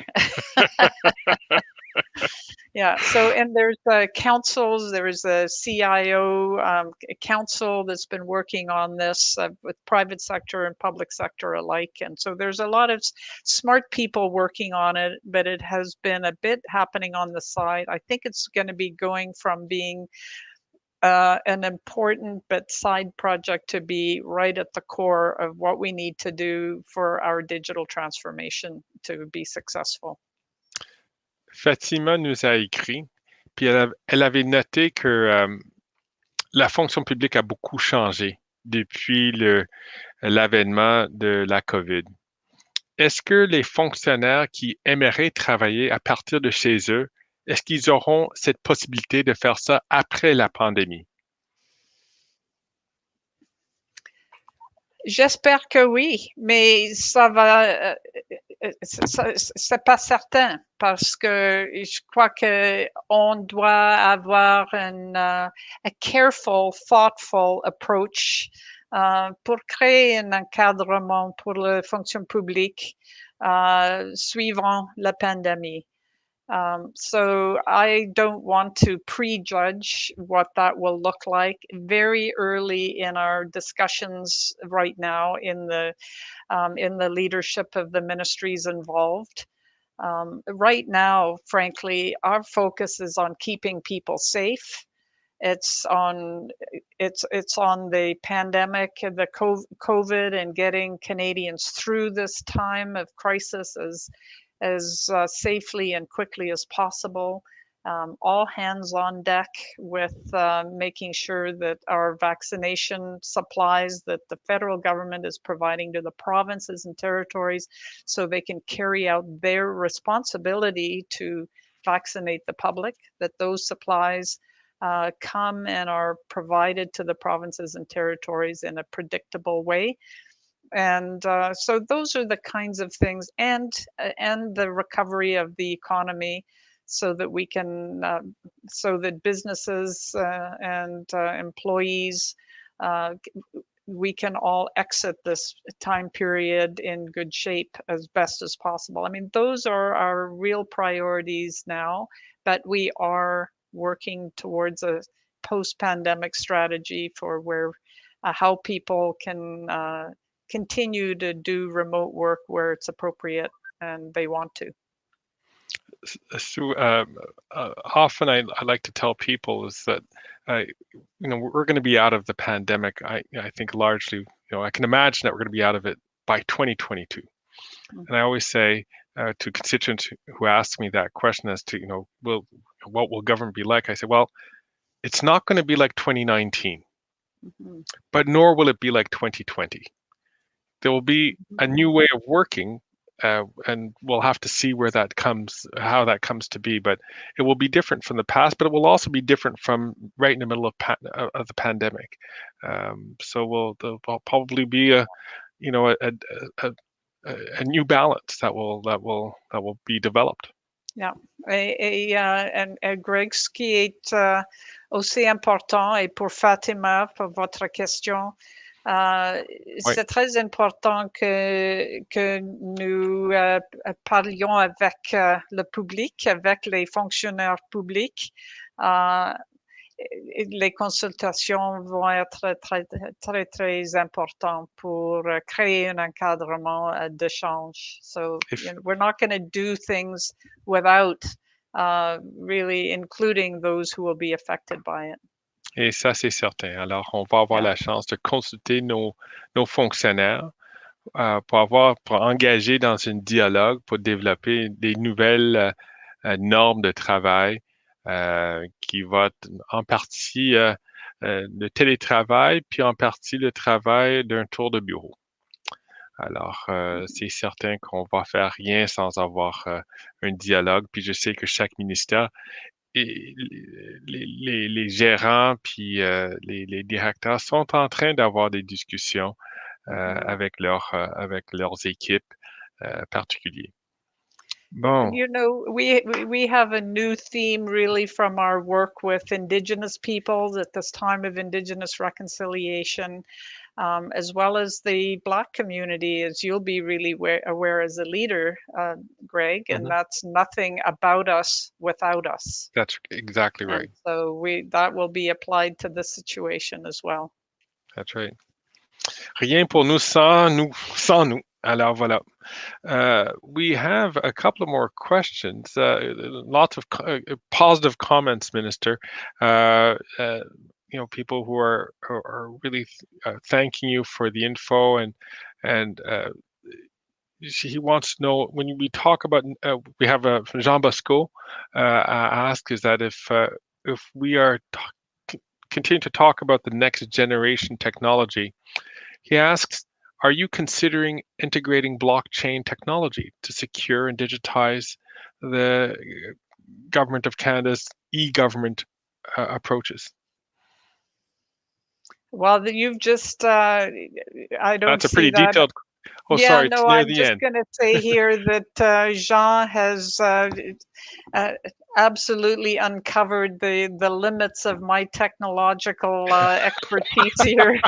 Yeah. So, and there's councils. There's a CIO council that's been working on this with private sector and public sector alike. And so there's a lot of smart people working on it, but it has been a bit happening on the side. I think it's going to be going from being an important but side project to be right at the core of what we need to do for our digital transformation to be successful. Fatima nous a écrit, puis elle avait noté que la fonction publique a beaucoup changé depuis l'avènement de la COVID. Est-ce que les fonctionnaires qui aimeraient travailler à partir de chez eux, est-ce qu'ils auront cette possibilité de faire ça après la pandémie? J'espère que oui, mais ça va, c'est pas certain parce que je crois que on doit avoir a careful, thoughtful approach pour créer un encadrement pour la fonction publique suivant la pandémie. So I don't want to prejudge what that will look like. Very early in our discussions right now in the leadership of the ministries involved. Right now, frankly, our focus is on keeping people safe. It's on the pandemic, the COVID, and getting Canadians through this time of crisis as safely and quickly as possible. All hands on deck with making sure that our vaccination supplies that the federal government is providing to the provinces and territories so they can carry out their responsibility to vaccinate the public, that those supplies come and are provided to the provinces and territories in a predictable way. And so those are the kinds of things, and the recovery of the economy, so that we can, so that businesses and employees, we can all exit this time period in good shape as best as possible. I mean, those are our real priorities now, but we are working towards a post-pandemic strategy for where how people can continue to do remote work where it's appropriate and they want to. So often I like to tell people is that we're going to be out of the pandemic. I think largely, I can imagine that we're going to be out of it by 2022. Mm-hmm. And I always say to constituents who ask me that question as to what will government be like, I say, well, it's not going to be like 2019, mm-hmm. but nor will it be like 2020. There will be a new way of working, and we'll have to see how that comes to be. But it will be different from the past, but it will also be different from right in the middle of the pandemic. So there'll probably be a new balance that will be developed. Yeah, et Greg, ce qui est aussi important, et pour Fatima, pour votre question, c'est très important que nous parlions avec le public, avec les fonctionnaires publics. Les consultations vont être très, très, très importantes pour créer un encadrement d'échange. So we're not going to do things without really including those who will be affected by it. Et ça, c'est certain. Alors, on va avoir la chance de consulter nos fonctionnaires pour engager dans un dialogue, pour développer des nouvelles normes de travail qui va être en partie le télétravail, puis en partie le travail d'un tour de bureau. Alors, c'est certain qu'on va faire rien sans avoir un dialogue. Puis je sais que chaque ministère et les gérants puis les directeurs sont en train d'avoir des discussions avec leurs équipes particulières. Bon. We have a new theme really from our work with Indigenous peoples at this time of Indigenous reconciliation, as well as the Black community, as you'll be really aware as a leader, Greg, and that's nothing about us without us. That's exactly right. And so that will be applied to this situation as well. That's right. Rien pour nous sans nous. Alors voilà. We have a couple of more questions. Lots of positive comments, Minister. people who are really thanking you for the info, and he wants to know, when we talk about, we have Jean Bosco ask, is that if we are continue to talk about the next generation technology, he asks, are you considering integrating blockchain technology to secure and digitize the Government of Canada's e-government approaches? Well, you've just, I don't That's a see pretty that. detailed. Oh, Yeah, sorry, it's no, near I'm the just end. going to say here that Jean has absolutely uncovered the limits of my technological expertise here.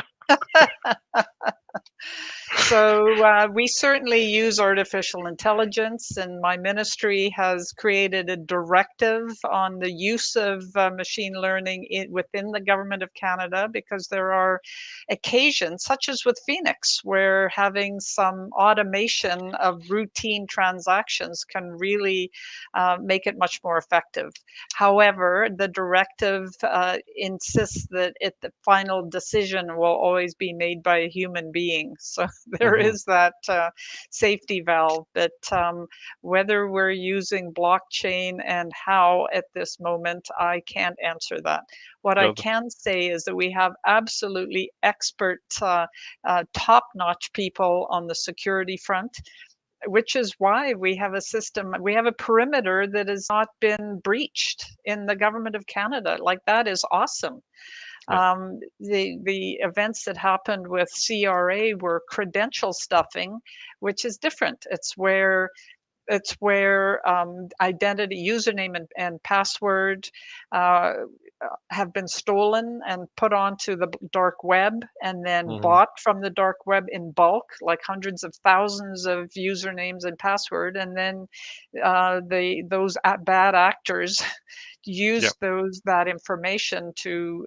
So we certainly use artificial intelligence, and my ministry has created a directive on the use of machine learning within the Government of Canada, because there are occasions, such as with Phoenix, where having some automation of routine transactions can really make it much more effective. However, the directive insists that the final decision will always be made by a human being. So there is that safety valve. But whether we're using blockchain and how at this moment, I can't answer that. What I can say is that we have absolutely expert, top-notch people on the security front, which is why we have a system, we have a perimeter that has not been breached in the Government of Canada. Like, that is awesome. The events that happened with CRA were credential stuffing, which is different. It's where identity, username, and password have been stolen and put onto the dark web, and then bought from the dark web in bulk, like hundreds of thousands of usernames and password, and then those bad actors use that information to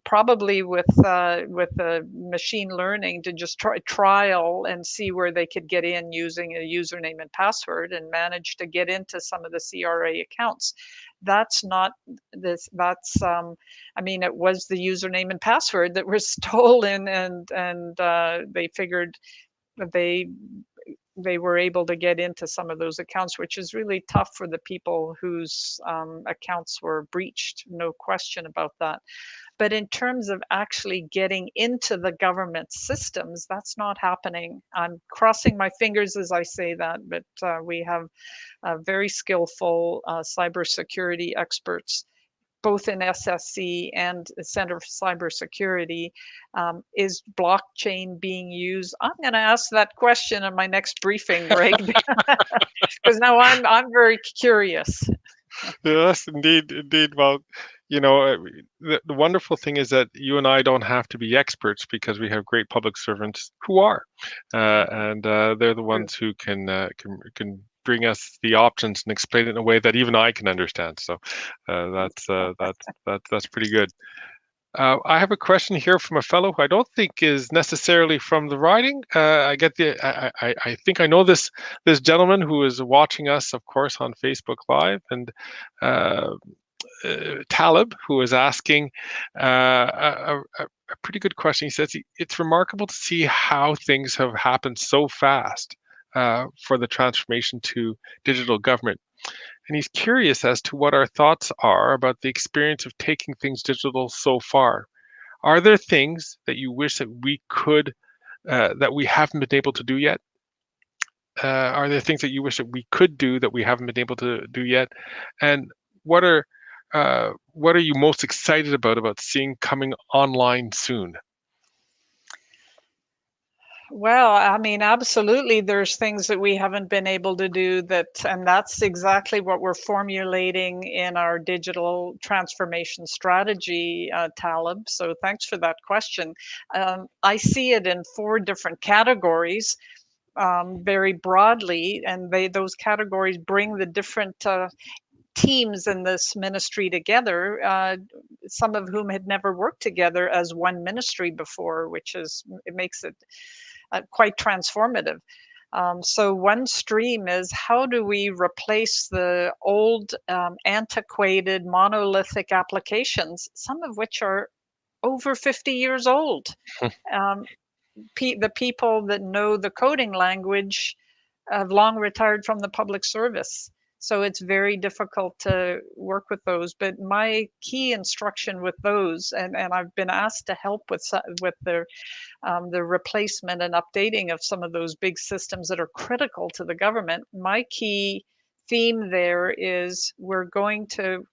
probably with the machine learning to just trial and see where they could get in using a username and password, and manage to get into some of the CRA accounts. That's not this. That's I mean, it was the username and password that were stolen, and they figured that they were able to get into some of those accounts, which is really tough for the people whose accounts were breached. No question about that. But in terms of actually getting into the government systems, that's not happening. I'm crossing my fingers as I say that, but we have very skillful cybersecurity experts, both in SSC and the Center for Cybersecurity. Is blockchain being used? I'm going to ask that question in my next briefing, Greg, because now I'm very curious. Yes, indeed, indeed. Well, the wonderful thing is that you and I don't have to be experts, because we have great public servants who are, and they're the ones who can bring us the options and explain it in a way that even I can understand. So that's pretty good. I have a question here from a fellow who I don't think is necessarily from the riding. I think I know this gentleman who is watching us, of course, on Facebook Live, and Talib, who is asking a pretty good question. He says it's remarkable to see how things have happened so fast for the transformation to digital government. And he's curious as to what our thoughts are about the experience of taking things digital so far. Are there things that you wish that we could, that we haven't been able to do yet? Are there things that you wish that we could do that we haven't been able to do yet? And what are you most excited about seeing coming online soon? Well, I mean, absolutely, there's things that we haven't been able to do and that's exactly what we're formulating in our digital transformation strategy, Talib. So thanks for that question. I see it in 4 different categories, very broadly, and those categories bring the different teams in this ministry together, some of whom had never worked together as one ministry before, it makes it quite transformative. So one stream is, how do we replace the old, antiquated, monolithic applications, some of which are over 50 years old. Um, the people that know the coding language have long retired from the public service. So it's very difficult to work with those. But my key instruction with those, and I've been asked to help with the replacement and updating of some of those big systems that are critical to the government. My key theme there is we're going to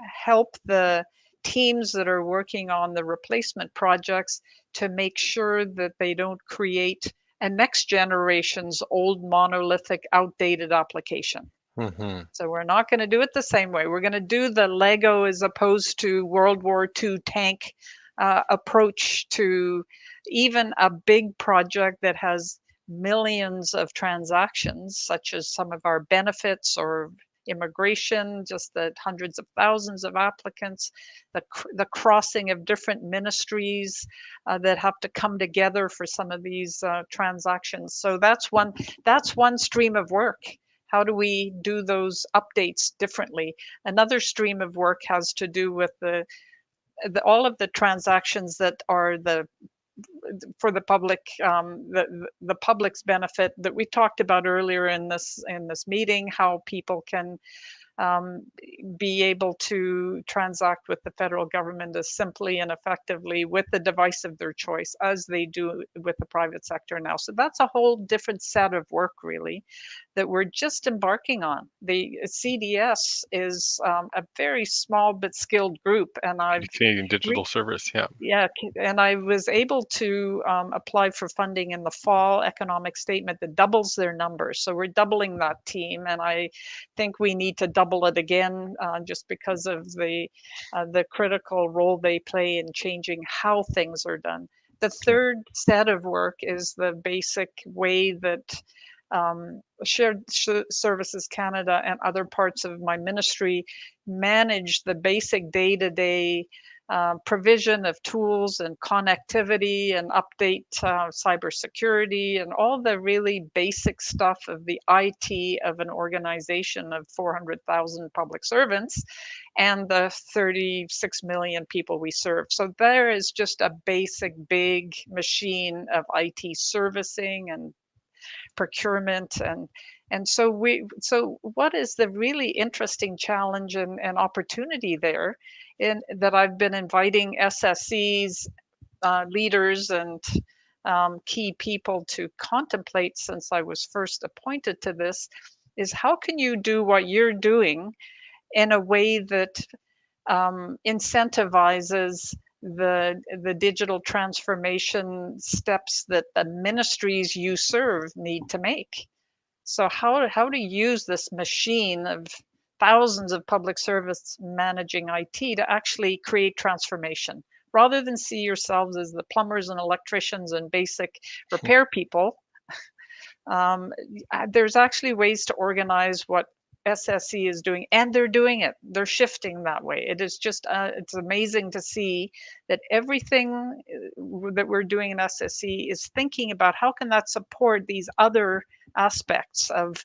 help the teams that are working on the replacement projects to make sure that they don't create a next generation's old monolithic outdated application. So we're not going to do it the same way. We're going to do the Lego as opposed to World War II tank approach to even a big project that has millions of transactions, such as some of our benefits or immigration, just the hundreds of thousands of applicants, the crossing of different ministries that have to come together for some of these transactions. So that's one stream of work. How do we do those updates differently? Another stream of work has to do with all of the transactions that are for the public, the public's benefit that we talked about earlier in this meeting, how people can be able to transact with the federal government as simply and effectively with the device of their choice as they do with the private sector now. So that's a whole different set of work, really, that we're just embarking on. The CDS is a very small but skilled group, and I've Canadian Digital Service, yeah. Yeah, and I was able to apply for funding in the fall economic statement that doubles their numbers. So we're doubling that team, and I think we need to double it again just because of the critical role they play in changing how things are done. The third set of work is the basic way that Shared Services Canada and other parts of my ministry manage the basic day-to-day provision of tools and connectivity and update cybersecurity and all the really basic stuff of the IT of an organization of 400,000 public servants and the 36 million people we serve. So there is just a basic big machine of IT servicing and procurement and so what is the really interesting challenge and opportunity there in that I've been inviting SSCs, leaders and key people to contemplate since I was first appointed to this is how can you do what you're doing in a way that incentivizes the digital transformation steps that the ministries you serve need to make. So how to use this machine of thousands of public service managing IT to actually create transformation rather than see yourselves as the plumbers and electricians and basic repair people. There's actually ways to organize what SSC is doing, and they're doing it. They're shifting that way. It is just, it's amazing to see that everything that we're doing in SSC is thinking about how can that support these other aspects of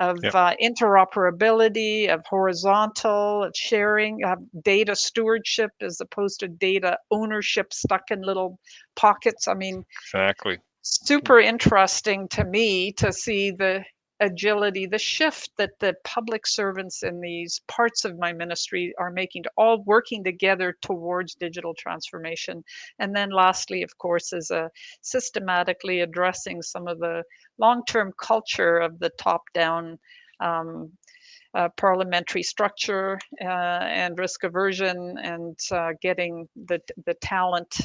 interoperability, of horizontal, of sharing, of data stewardship as opposed to data ownership stuck in little pockets. I mean, exactly. Super interesting to me to see the agility, the shift that the public servants in these parts of my ministry are making to all working together towards digital transformation. And then lastly, of course, is systematically addressing some of the long-term culture of the top-down parliamentary structure and risk aversion and getting the talent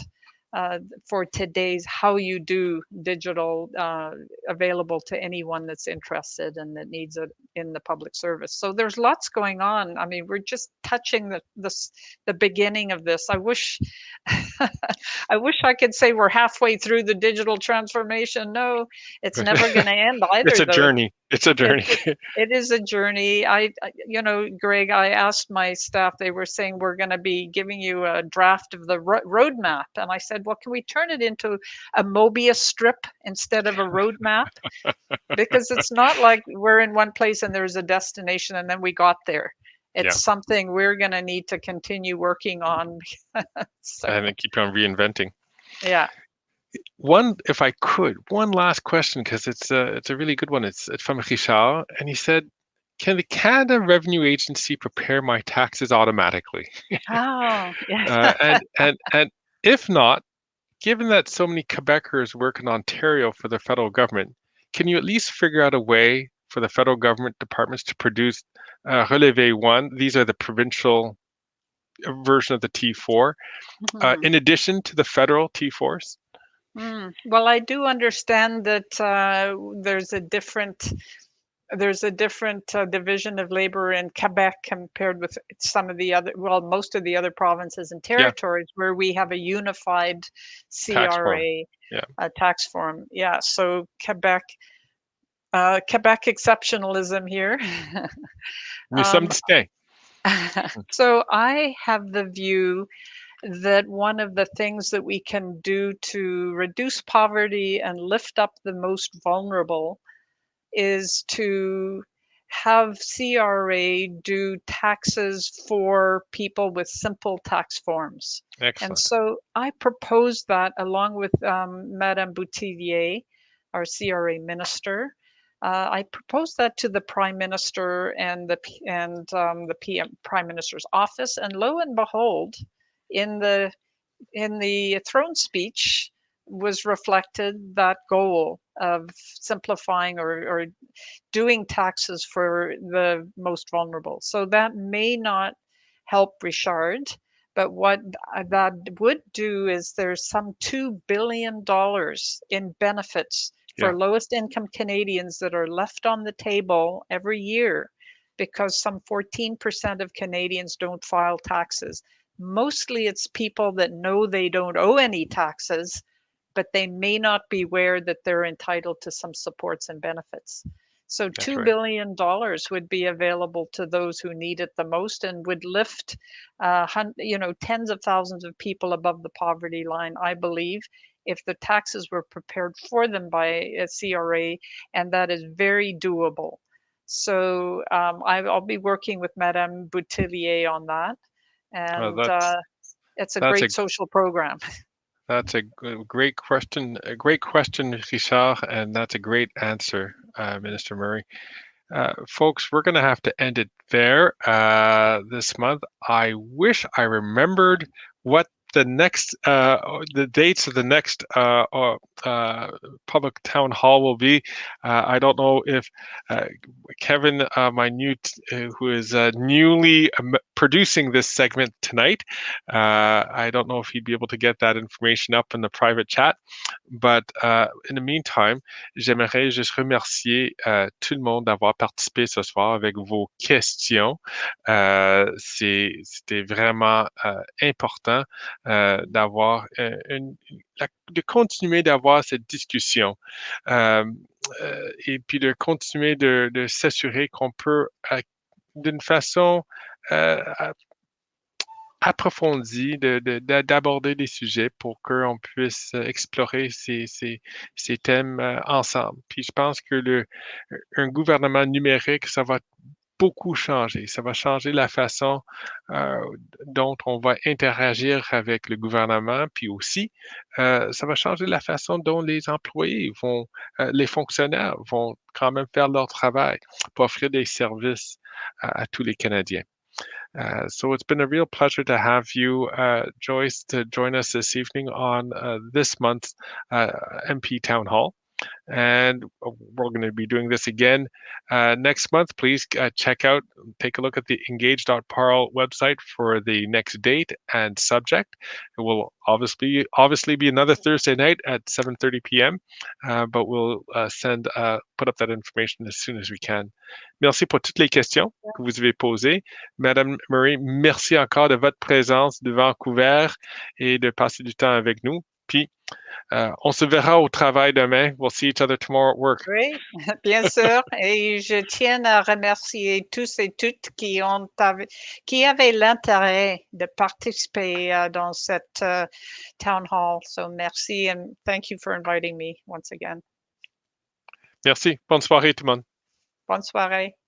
for today's how you do digital available to anyone that's interested and that needs it in the public service. So there's lots going on. I mean, we're just touching the beginning of this. I wish I wish I could say we're halfway through the digital transformation. No, it's never going to end either. It's a journey. It's a journey. It is a journey. You know, Greg, I asked my staff, they were saying we're going to be giving you a draft of the roadmap. And I said, well, can we turn it into a Mobius strip instead of a roadmap? Because it's not like we're in one place and there's a destination and then we got there. It's something we're going to need to continue working on. So, and then keep on reinventing. yeah. If I could, one last question, because it's a really good one. It's from Richard, and he said, "Can the Canada Revenue Agency prepare my taxes automatically?" Oh, yeah. And if not, given that so many Quebecers work in Ontario for the federal government, can you at least figure out a way for the federal government departments to produce Relevé 1? These are the provincial version of the T4, in addition to the federal T4s? Well, I do understand that there's a different division of labor in Quebec compared with some of the other, well, most of the other provinces and territories where we have a unified Tax form. CRA tax form. Yeah, so Quebec exceptionalism here. Nous sommes distincts. So I have the view that one of the things that we can do to reduce poverty and lift up the most vulnerable is to have CRA do taxes for people with simple tax forms. Excellent. And so I proposed that along with Madame Boutillier, our CRA minister. I proposed that to the Prime Minister and the PM Prime Minister's office, and lo and behold, in the throne speech was reflected that goal of simplifying or doing taxes for the most vulnerable. So that may not help Richard, but what that would do is there's some $2 billion in benefits for lowest income Canadians that are left on the table every year because some 14% of Canadians don't file taxes. Mostly it's people that know they don't owe any taxes, but they may not be aware that they're entitled to some supports and benefits. So $2 billion would be available to those who need it the most and would lift, tens of thousands of people above the poverty line, I believe, if the taxes were prepared for them by a CRA, and that is very doable. So I'll be working with Madame Boutillier on that, and it's a great social program. That's a great question. A great question, Richard, and that's a great answer, Minister Murray. Folks, we're going to have to end it there this month. I wish I remembered what the dates of the next public town hall will be. I don't know if Kevin, who is newly producing this segment tonight, I don't know if he'd be able to get that information up in the private chat. But in the meantime, j'aimerais juste remercier tout le monde d'avoir participé ce soir avec vos questions. C'était vraiment important de continuer d'avoir cette discussion et puis de continuer de s'assurer qu'on peut, d'une façon approfondie, d'aborder des sujets pour qu'on puisse explorer ces thèmes ensemble. Puis je pense que un gouvernement numérique, ça va beaucoup changer. Ça va changer la façon dont on va interagir avec le gouvernement, puis aussi, ça va changer la façon dont les employés les fonctionnaires vont quand même faire leur travail pour offrir des services à tous les Canadiens. So it's been a real pleasure to have you, Joyce, to join us this evening on this month's MP Town Hall. And we're going to be doing this again next month. Please take a look at the engage.parl website for the next date and subject. It will obviously be another Thursday night at 7:30 p.m., but we'll put up that information as soon as we can. Merci pour toutes les questions que vous avez posées. Madame Murray, merci encore de votre présence de Vancouver et de passer du temps avec nous. Puis, on se verra au travail demain. We'll see each other tomorrow at work. Oui, bien sûr. Et je tiens à remercier tous et toutes qui avaient l'intérêt de participer dans cette town hall. So merci and thank you for inviting me once again. Merci. Bonne soirée tout le monde. Bonne soirée.